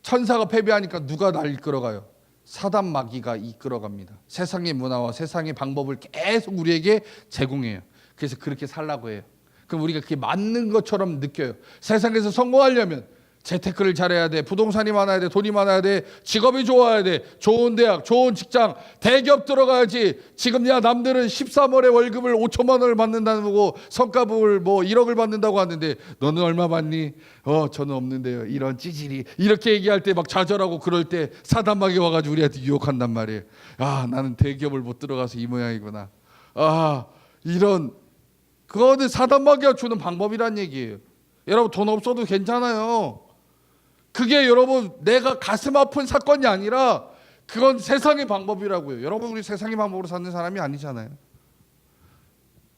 천사가 패배하니까 누가 날 이끌어가요? 사단마귀가 이끌어갑니다. 세상의 문화와 세상의 방법을 계속 우리에게 제공해요. 그래서 그렇게 살라고 해요. 그럼 우리가 그게 맞는 것처럼 느껴요. 세상에서 성공하려면 재테크를 잘해야 돼. 부동산이 많아야 돼. 돈이 많아야 돼. 직업이 좋아야 돼. 좋은 대학, 좋은 직장, 대기업 들어가야지. 지금 야 남들은 13월에 월급을 5천만 원을 받는다는 거고 성과급을 뭐 1억을 받는다고 하는데 너는 얼마 받니? 저는 없는데요. 이런 찌질이 이렇게 얘기할 때 막 좌절하고 그럴 때 사단마귀 와가지고 우리한테 유혹한단 말이에요. 아 나는 대기업을 못 들어가서 이 모양이구나. 아 이런 그거는 사단마귀가 주는 방법이란 얘기예요. 여러분 돈 없어도 괜찮아요. 그게 여러분 내가 가슴 아픈 사건이 아니라 그건 세상의 방법이라고요. 여러분 우리 세상의 방법으로 사는 사람이 아니잖아요.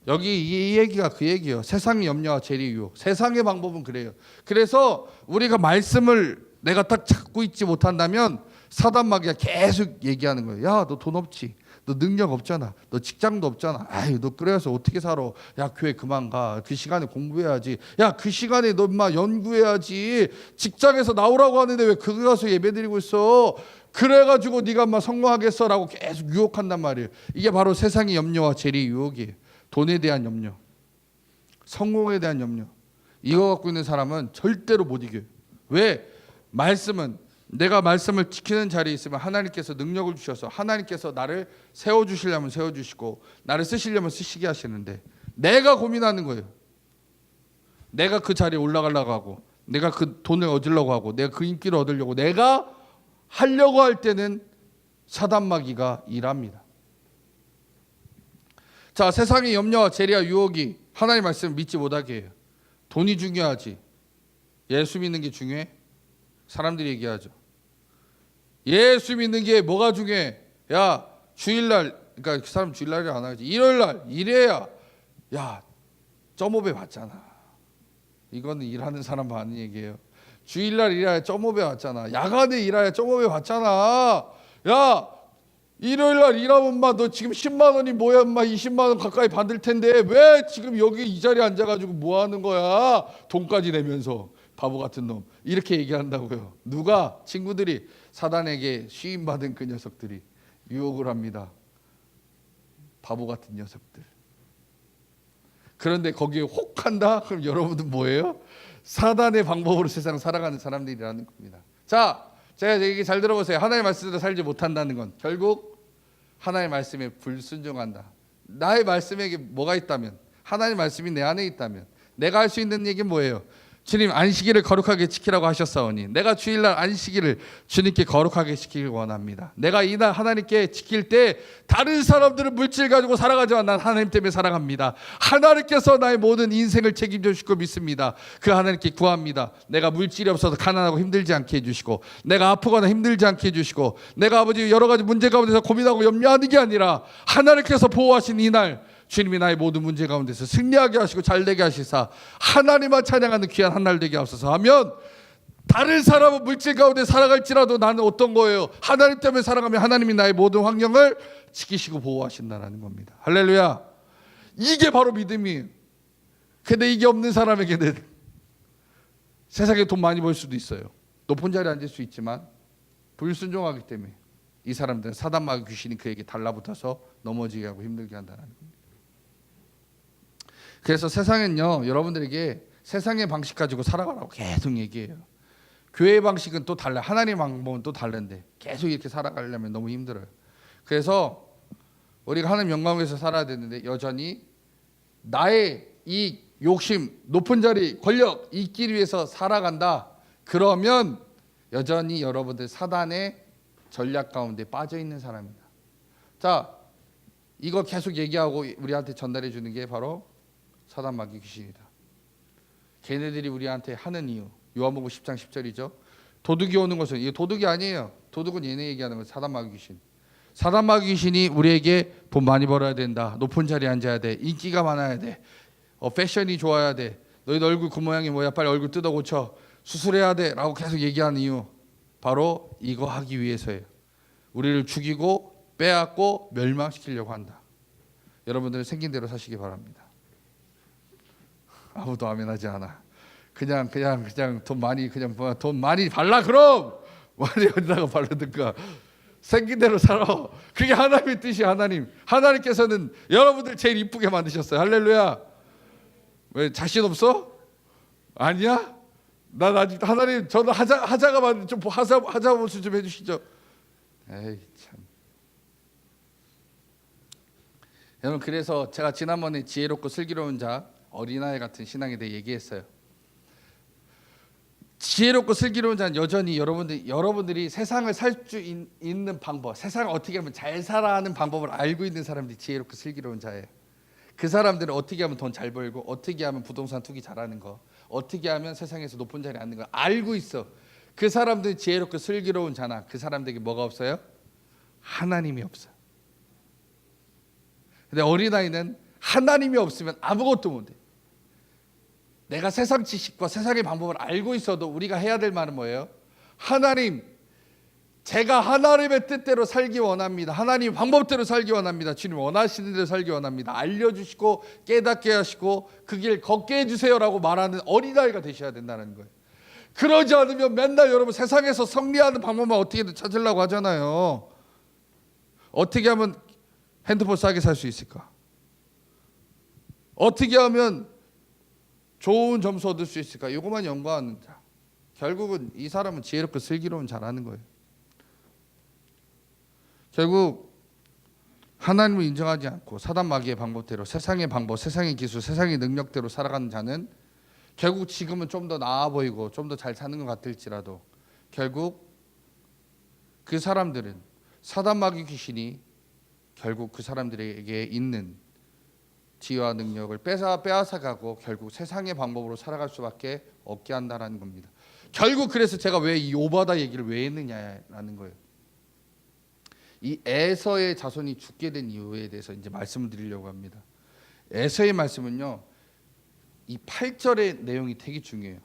여기 이 얘기가 그 얘기예요. 세상의 염려와 재리 유혹. 세상의 방법은 그래요. 그래서 우리가 말씀을 내가 딱 찾고 있지 못한다면 사단마귀가 계속 얘기하는 거예요. 야, 너 돈 없지? 너 능력 없잖아. 너 직장도 없잖아. 아유, 너 그래서 어떻게 살아? 야, 교회 그만 가. 그 시간에 공부해야지. 야, 그 시간에 너 인마 연구해야지. 직장에서 나오라고 하는데 왜 거기 가서 예배드리고 있어? 그래가지고 네가 인마 성공하겠어라고 계속 유혹한단 말이에요. 이게 바로 세상의 염려와 재리의 유혹이에요. 돈에 대한 염려, 성공에 대한 염려. 이거 갖고 있는 사람은 절대로 못 이겨요. 왜? 말씀은, 내가 말씀을 지키는 자리에 있으면 하나님께서 능력을 주셔서 하나님께서 나를 세워주시려면 세워주시고 나를 쓰시려면 쓰시게 하시는데, 내가 고민하는 거예요. 내가 그 자리에 올라가려고 하고, 내가 그 돈을 얻으려고 하고, 내가 그 인기를 얻으려고 내가 하려고 할 때는 사단마귀가 일합니다. 자, 세상의 염려와 재리와 유혹이 하나님 말씀을 믿지 못하게 해요. 돈이 중요하지, 예수 믿는 게 중요해? 사람들이 얘기하죠. 예수 믿는 게 뭐가 중요해? 야, 주일날, 그러니까 그 사람 주일날이 안 하지, 일요일날 일해야 야 1.5배 받잖아. 이거는 일하는 사람 하는 얘기예요. 주일날 일해야 1.5배 받잖아. 야간에 일해야 1.5배 받잖아. 야, 일요일날 일하면 마 너 지금 10만 원이 뭐야, 인마 20만 원 가까이 받을 텐데 왜 지금 여기 이 자리에 앉아가지고 뭐 하는 거야? 돈까지 내면서 바보 같은 놈, 이렇게 얘기한다고요. 누가? 친구들이, 사단에게 시임받은 그 녀석들이 유혹을 합니다. 바보 같은 녀석들. 그런데 거기에 혹한다? 그럼 여러분은 뭐예요? 사단의 방법으로 세상 살아가는 사람들이라는 겁니다. 자, 제가 얘기 잘 들어보세요. 하나님의 말씀대로 살지 못한다는 건 결국 하나님의 말씀에 불순종한다. 나의 말씀에게 뭐가 있다면, 하나님의 말씀이 내 안에 있다면 내가 할 수 있는 얘기는 뭐예요? 주님, 안식일을 거룩하게 지키라고 하셨사오니 내가 주일날 안식일을 주님께 거룩하게 지키길 원합니다. 내가 이날 하나님께 지킬 때 다른 사람들은 물질 가지고 살아가지만 난 하나님 때문에 살아갑니다. 하나님께서 나의 모든 인생을 책임져 주실 거 믿습니다. 그 하나님께 구합니다. 내가 물질이 없어서 가난하고 힘들지 않게 해주시고, 내가 아프거나 힘들지 않게 해주시고, 내가 아버지 여러 가지 문제 가운데서 고민하고 염려하는 게 아니라 하나님께서 보호하신 이날 주님이 나의 모든 문제 가운데서 승리하게 하시고 잘되게 하시사 하나님만 찬양하는 귀한 한 날 되게 하소서 하면, 다른 사람은 물질 가운데 살아갈지라도 나는 어떤 거예요? 하나님 때문에 살아가면 하나님이 나의 모든 환경을 지키시고 보호하신다는 겁니다. 할렐루야. 이게 바로 믿음이에요. 근데 이게 없는 사람에게는 세상에 돈 많이 벌 수도 있어요. 높은 자리에 앉을 수 있지만 불순종하기 때문에 이 사람들은 사단마귀 귀신이 그에게 달라붙어서 넘어지게 하고 힘들게 한다는 겁니다. 그래서 세상은요, 여러분들에게 세상의 방식 가지고 살아가라고 계속 얘기해요. 교회의 방식은 또 달라, 하나님의 방법은 또 다른데 계속 이렇게 살아가려면 너무 힘들어요. 그래서 우리가 하나님 영광을 위해서 살아야 되는데 여전히 나의 이 욕심, 높은 자리, 권력 있기 위해서 살아간다. 그러면 여전히 여러분들 사단의 전략 가운데 빠져 있는 사람이다. 자, 이거 계속 얘기하고 우리한테 전달해 주는 게 바로 사단마귀 귀신이다. 걔네들이 우리한테 하는 이유, 요한복음 10장 10절이죠. 도둑이 오는 것은, 이게 도둑이 아니에요. 도둑은 얘네 얘기하는 거예요. 사단마귀 귀신. 사단마귀 귀신이 우리에게 돈 많이 벌어야 된다, 높은 자리에 앉아야 돼, 인기가 많아야 돼, 패션이 좋아야 돼, 너희들 얼굴 그 모양이 뭐야, 빨리 얼굴 뜯어 고쳐, 수술해야 돼 라고 계속 얘기하는 이유, 바로 이거 하기 위해서예요. 우리를 죽이고 빼앗고 멸망시키려고 한다. 여러분들은 생긴 대로 사시기 바랍니다. 아무도 아멘하지 않아. 그냥 돈 많이, 그냥 돈 많이 발라. 그럼 많이 어디다가 바르든가 생긴 대로 살아. 그게 하나님의 뜻이. 하나님께서는 여러분들 제일 이쁘게 만드셨어요. 할렐루야. 왜 자신 없어? 아니야? 난 아직 하나님, 저는 하자가 만든, 좀 하자 모습 좀 해주시죠. 에이 참. 여러분, 그래서 제가 지난번에 지혜롭고 슬기로운 자, 어린아이 같은 신앙에 대해 얘기했어요. 지혜롭고 슬기로운 자는 여전히 여러분들이 세상을 살 수 있는 방법, 세상을 어떻게 하면 잘 살아가는 방법을 알고 있는 사람들이 지혜롭고 슬기로운 자예요. 그 사람들은 어떻게 하면 돈 잘 벌고, 어떻게 하면 부동산 투기 잘하는 거, 어떻게 하면 세상에서 높은 자리에 앉는 거 알고 있어. 그 사람들이 지혜롭고 슬기로운 자나, 그 사람들에게 뭐가 없어요? 하나님이 없어요. 근데 어린아이는 하나님이 없으면 아무것도 못해. 내가 세상 지식과 세상의 방법을 알고 있어도 우리가 해야 될 말은 뭐예요? 하나님, 제가 하나님의 뜻대로 살기 원합니다. 하나님 방법대로 살기 원합니다. 주님 원하시는 대로 살기 원합니다. 알려주시고 깨닫게 하시고 그 길 걷게 해주세요라고 말하는 어린아이가 되셔야 된다는 거예요. 그러지 않으면 맨날 여러분 세상에서 승리하는 방법만 어떻게든 찾으려고 하잖아요. 어떻게 하면 핸드폰 싸게 살 수 있을까? 어떻게 하면 좋은 점수 얻을 수 있을까? 이것만 연구하는 자. 결국은 이 사람은 지혜롭고 슬기로운 자라는 거예요. 결국 하나님을 인정하지 않고 사단 마귀의 방법대로 세상의 방법, 세상의 기술, 세상의 능력대로 살아가는 자는 결국 지금은 좀 더 나아 보이고 좀 더 잘 사는 것 같을지라도 결국 그 사람들은 사단 마귀 귀신이 결국 그 사람들에게 있는 지혜와 능력을 빼앗아가고 결국 세상의 방법으로 살아갈 수밖에 없게 한다는 겁니다. 결국 그래서 제가 왜 이 오바다 얘기를 왜 했느냐라는 거예요. 이 에서의 자손이 죽게 된 이유에 대해서 이제 말씀을 드리려고 합니다. 에서의 말씀은요, 이 8절의 내용이 되게 중요해요.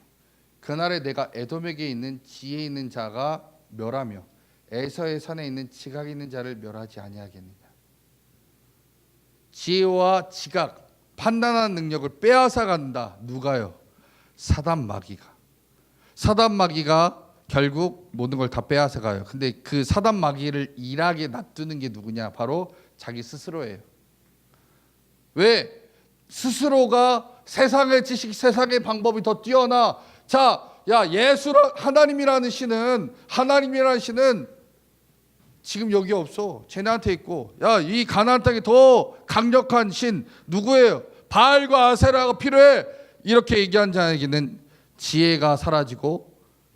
그날에 내가 에돔에게 있는 지혜 있는 자가 멸하며 에서의 산에 있는 지각 있는 자를 멸하지 아니하겠느냐. 지혜와 지각, 판단하는 능력을 빼앗아 간다. 누가요? 사단 마귀가. 사단 마귀가 결국 모든 걸 다 빼앗아 가요. 근데 그 사단 마귀를 일하게 놔두는 게 누구냐? 바로 자기 스스로예요. 왜? 스스로가 세상의 지식, 세상의 방법이 더 뛰어나. 자, 야, 하나님이라는 신은 지금 여기 없어. 쟤네한테 있고. 야, 이 가나안 땅에 더 강력한 신 누구예요? 바알과 아세라가 필요해. 이렇게 얘기한 자에게는 지혜가 사라지고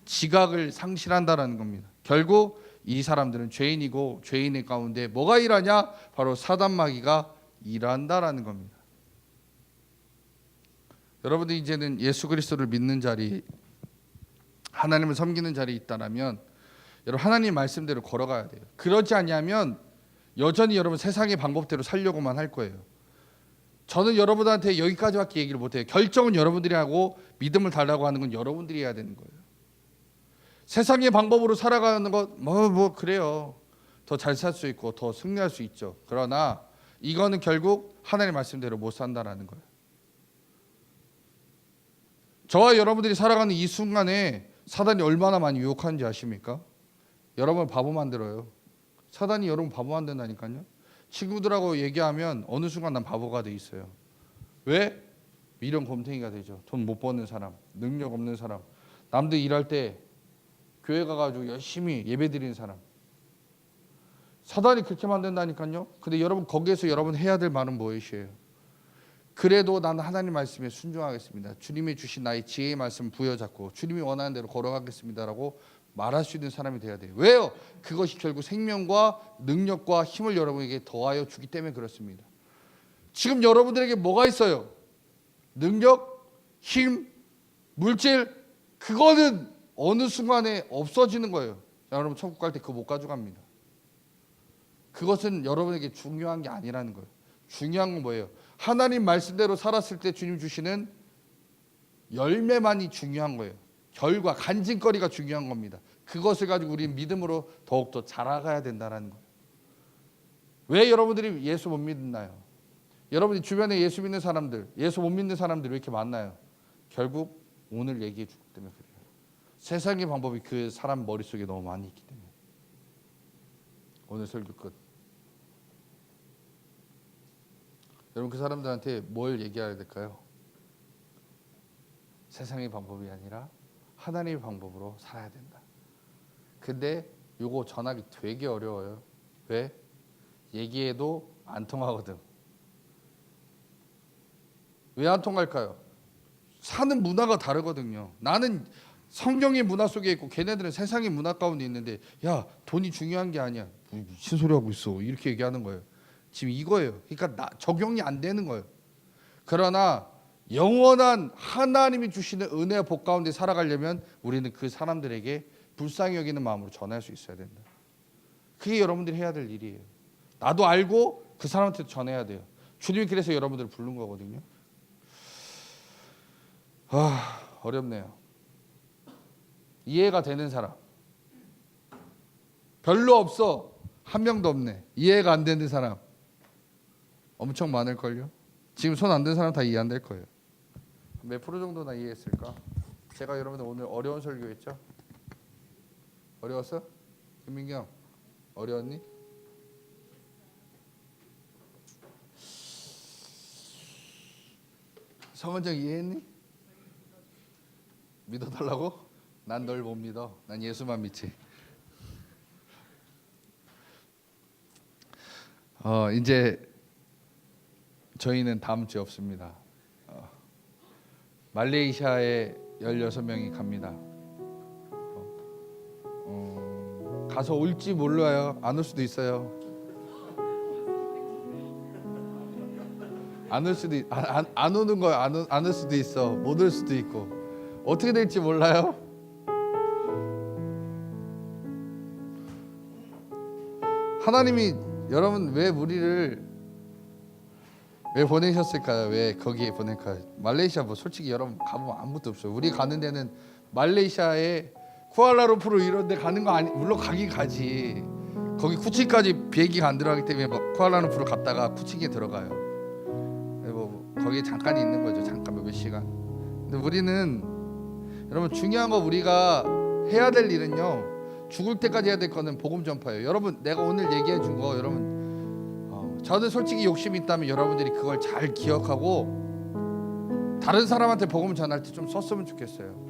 지각을 상실한다라는 겁니다. 결국 이 사람들은 죄인이고 죄인의 가운데 뭐가 일하냐? 바로 사단 마귀가 일한다라는 겁니다. 여러분들 이제는 예수 그리스도를 믿는 자리, 하나님을 섬기는 자리에 있다라면 여러분 하나님 말씀대로 걸어가야 돼요. 그러지 않으면 여전히 여러분 세상의 방법대로 살려고만 할 거예요. 저는 여러분한테 여기까지밖에 얘기를 못해요. 결정은 여러분들이 하고 믿음을 달라고 하는 건 여러분들이 해야 되는 거예요. 세상의 방법으로 살아가는 것 뭐 그래요. 더 잘 살 수 있고 더 승리할 수 있죠. 그러나 이거는 결국 하나님 말씀대로 못 산다라는 거예요. 저와 여러분들이 살아가는 이 순간에 사단이 얼마나 많이 유혹하는지 아십니까? 여러분을 바보 만들어요. 사단이 여러분 바보 만든다니까요. 친구들하고 얘기하면 어느 순간 난 바보가 돼 있어요. 왜? 미련 곰탱이가 되죠. 돈 못 버는 사람, 능력 없는 사람, 남들 일할 때 교회 가가지고 열심히 예배 드리는 사람. 사단이 그렇게 만든다니까요. 근데 여러분 거기에서 여러분 해야 될 말은 무엇이에요? 그래도 나는 하나님 말씀에 순종하겠습니다. 주님이 주신 나의 지혜의 말씀 부여잡고 주님이 원하는 대로 걸어가겠습니다라고 말할 수 있는 사람이 돼야 돼요. 왜요? 그것이 결국 생명과 능력과 힘을 여러분에게 더하여 주기 때문에 그렇습니다. 지금 여러분들에게 뭐가 있어요? 능력, 힘, 물질, 그거는 어느 순간에 없어지는 거예요. 여러분 천국 갈 때 그거 못 가져갑니다. 그것은 여러분에게 중요한 게 아니라는 거예요. 중요한 건 뭐예요? 하나님 말씀대로 살았을 때 주님 주시는 열매만이 중요한 거예요. 결과, 간증거리가 중요한 겁니다. 그것을 가지고 우리는 믿음으로 더욱더 자라가야 된다는 거예요. 왜 여러분들이 예수 못 믿나요? 여러분이 주변에 예수 믿는 사람들, 예수 못 믿는 사람들이 왜 이렇게 많나요? 결국 오늘 얘기해 주기 때문에 그래요. 세상의 방법이 그 사람 머릿속에 너무 많이 있기 때문에. 오늘 설교 끝. 여러분 그 사람들한테 뭘 얘기해야 될까요? 세상의 방법이 아니라 하나님의 방법으로 살아야 된다. 근데 요거 전하기 되게 어려워요. 왜? 얘기해도 안 통하거든. 왜 안 통할까요? 사는 문화가 다르거든요. 나는 성경의 문화 속에 있고 걔네들은 세상의 문화 가운데 있는데 야 돈이 중요한 게 아니야. 무슨 소리 하고 있어. 이렇게 얘기하는 거예요. 지금 이거예요. 그러니까 적용이 안 되는 거예요. 그러나 영원한 하나님이 주시는 은혜와 복 가운데 살아가려면 우리는 그 사람들에게 불쌍히 여기는 마음으로 전할 수 있어야 된다. 그게 여러분들이 해야 될 일이에요. 나도 알고 그 사람한테도 전해야 돼요. 주님이 그래서 여러분들을 부른 거거든요. 어렵네요. 이해가 되는 사람. 별로 없어. 한 명도 없네. 이해가 안 되는 사람 엄청 많을걸요. 지금 손 안 든 사람 다 이해 안 될 거예요. 몇 프로 정도나 이해했을까? 제가 여러분들 오늘 어려운 설교했죠? 어려웠어? 김민경 어려웠니? 성은정 이해했니? 믿어달라고? 난 널 못 믿어. 난 예수만 믿지. 이제 저희는 다음 주에 없습니다. 말레이시아에 16명이 갑니다. 가서 올지 몰라요. 안 올 수도 있어요. 안 올 수도 안 오는 거야. 안 올 수도 있어. 못 올 수도 있고. 어떻게 될지 몰라요. 하나님이 여러분 왜 우리를 왜 보내셨을까요? 왜 거기에 보낼까요? 말레이시아 뭐 솔직히 여러분 가보면 아무것도 없어요. 우리 가는 데는 말레이시아에 쿠알라룸푸르 이런 데 가는 거 아니, 물론 가긴 가지. 거기 쿠치까지 비행기가 안 들어가기 때문에 뭐 쿠알라룸푸르 갔다가 쿠치기에 들어가요. 뭐 거기에 잠깐 있는 거죠. 잠깐 몇 시간. 근데 우리는 여러분 중요한 거 우리가 해야 될 일은요. 죽을 때까지 해야 될 거는 복음 전파예요. 여러분 내가 오늘 얘기해 준 거 여러분 저는 솔직히 욕심이 있다면 여러분들이 그걸 잘 기억하고 다른 사람한테 복음 전할 때 좀 썼으면 좋겠어요.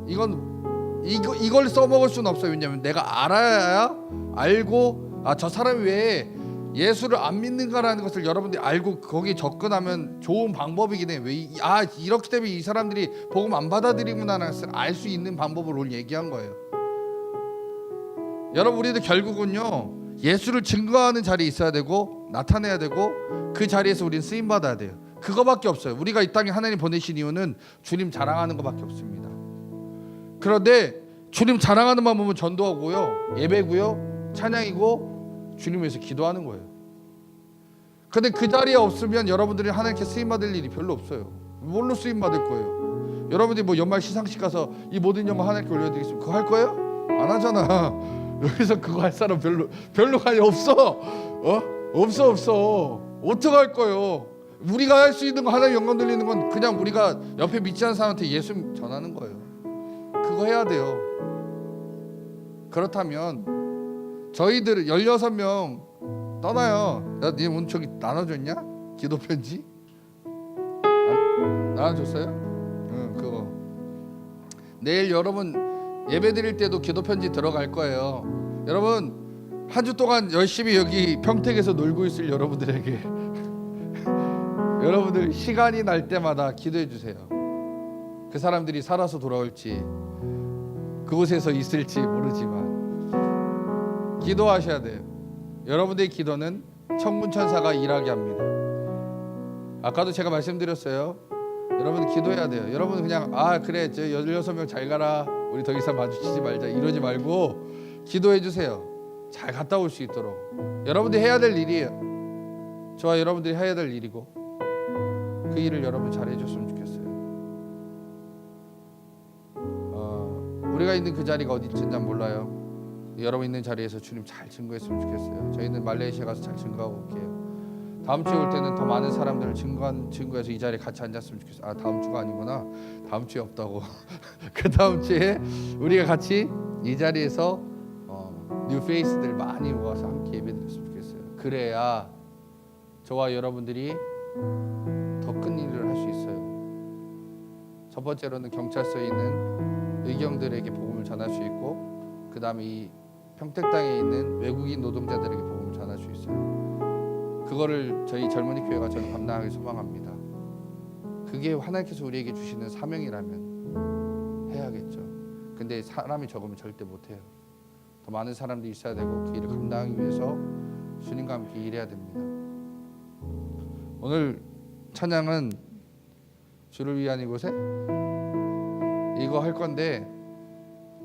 이걸 써먹을 수는 없어요. 왜냐하면 내가 알아야 알고 저 사람이 왜 예수를 안 믿는가라는 것을 여러분들이 알고 거기에 접근하면 좋은 방법이긴 해요. 이렇기 때문에 이 사람들이 복음 안 받아들이구나라는 것을 알 수 있는 방법을 오늘 얘기한 거예요. 여러분 우리도 결국은요 예수를 증거하는 자리에 있어야 되고 나타내야 되고 그 자리에서 우리는 쓰임 받아야 돼요. 그거밖에 없어요. 우리가 이 땅에 하나님 보내신 이유는 주님 자랑하는 것밖에 없습니다. 그런데 주님 자랑하는 방법은 전도하고요, 예배고요, 찬양이고 주님 위해서 기도하는 거예요. 근데 그 자리에 없으면 여러분들이 하나님께 쓰임 받을 일이 별로 없어요. 뭘로 쓰임 받을 거예요? 여러분들이 뭐 연말 시상식 가서 이 모든 영광 하나님께 올려드리겠습니다. 그거 할 거예요? 안 하잖아. 여기서 그거 할 사람 별로 없어. 없어. 어떻게 할 거예요? 우리가 할 수 있는 거 하나님 영광 돌리는 건 그냥 우리가 옆에 믿지 않는 사람한테 예수 전하는 거예요. 그거 해야 돼요. 그렇다면 저희들 16명 떠나요. 네 오늘 저기 나눠줬냐? 기도 편지? 나눠줬어요? 응, 그거. 내일 여러분 예배 드릴 때도 기도 편지 들어갈 거예요. 여러분 한 주 동안 열심히 여기 평택에서 놀고 있을 여러분들에게 여러분들 시간이 날 때마다 기도해 주세요. 그 사람들이 살아서 돌아올지 그곳에서 있을지 모르지만 기도하셔야 돼요. 여러분들의 기도는 천군 천사가 일하게 합니다. 아까도 제가 말씀드렸어요. 여러분 기도해야 돼요. 여러분 그냥 그래 저 16명 잘 가라 우리 더 이상 마주치지 말자 이러지 말고 기도해 주세요. 잘 갔다 올 수 있도록. 여러분들이 해야 될 일이에요. 저와 여러분들이 해야 될 일이고 그 일을 여러분 잘 해줬으면 좋겠어요. 우리가 있는 그 자리가 어디인지 난 몰라요. 여러분 있는 자리에서 주님 잘 증거했으면 좋겠어요. 저희는 말레이시아 가서 잘 증거하고 올게요. 다음 주에 올 때는 더 많은 사람들을 증거해서 이 자리에 같이 앉았으면 좋겠어요. 다음 주가 아니구나. 다음 주에 없다고. 그 다음 주에 우리가 같이 이 자리에서 뉴 페이스들 많이 모아서 함께 예배드렸으면 좋겠어요. 그래야 저와 여러분들이 더 큰 일을 할 수 있어요. 첫 번째로는 경찰서에 있는 의경들에게 복음을 전할 수 있고 그 다음에 이 평택 땅에 있는 외국인 노동자들에게 복음을 전할 수 있어요. 그거를 저희 젊은이 교회가 저는 감당하기 소망합니다. 그게 하나님께서 우리에게 주시는 사명이라면 해야겠죠. 근데 사람이 적으면 절대 못해요. 더 많은 사람들이 있어야 되고 그 일을 감당하기 위해서 주님과 함께 일해야 됩니다. 오늘 찬양은 주를 위한 이곳에 이거 할 건데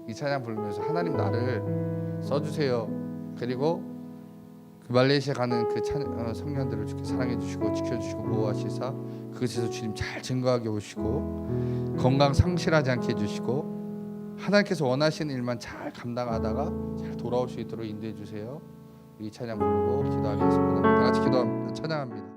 이 찬양 부르면서 하나님 나를 써주세요. 그리고 그 말레이시아 가는 그 청년들을 주께 사랑해 주시고 지켜주시고 보호하시사 그곳에서 주님 잘 증거하게 오시고 건강 상실하지 않게 해주시고 하나님께서 원하시는 일만 잘 감당하다가 잘 돌아올 수 있도록 인도해 주세요. 이 찬양 부르고 기도하겠습니다. 다 같이 찬양합니다.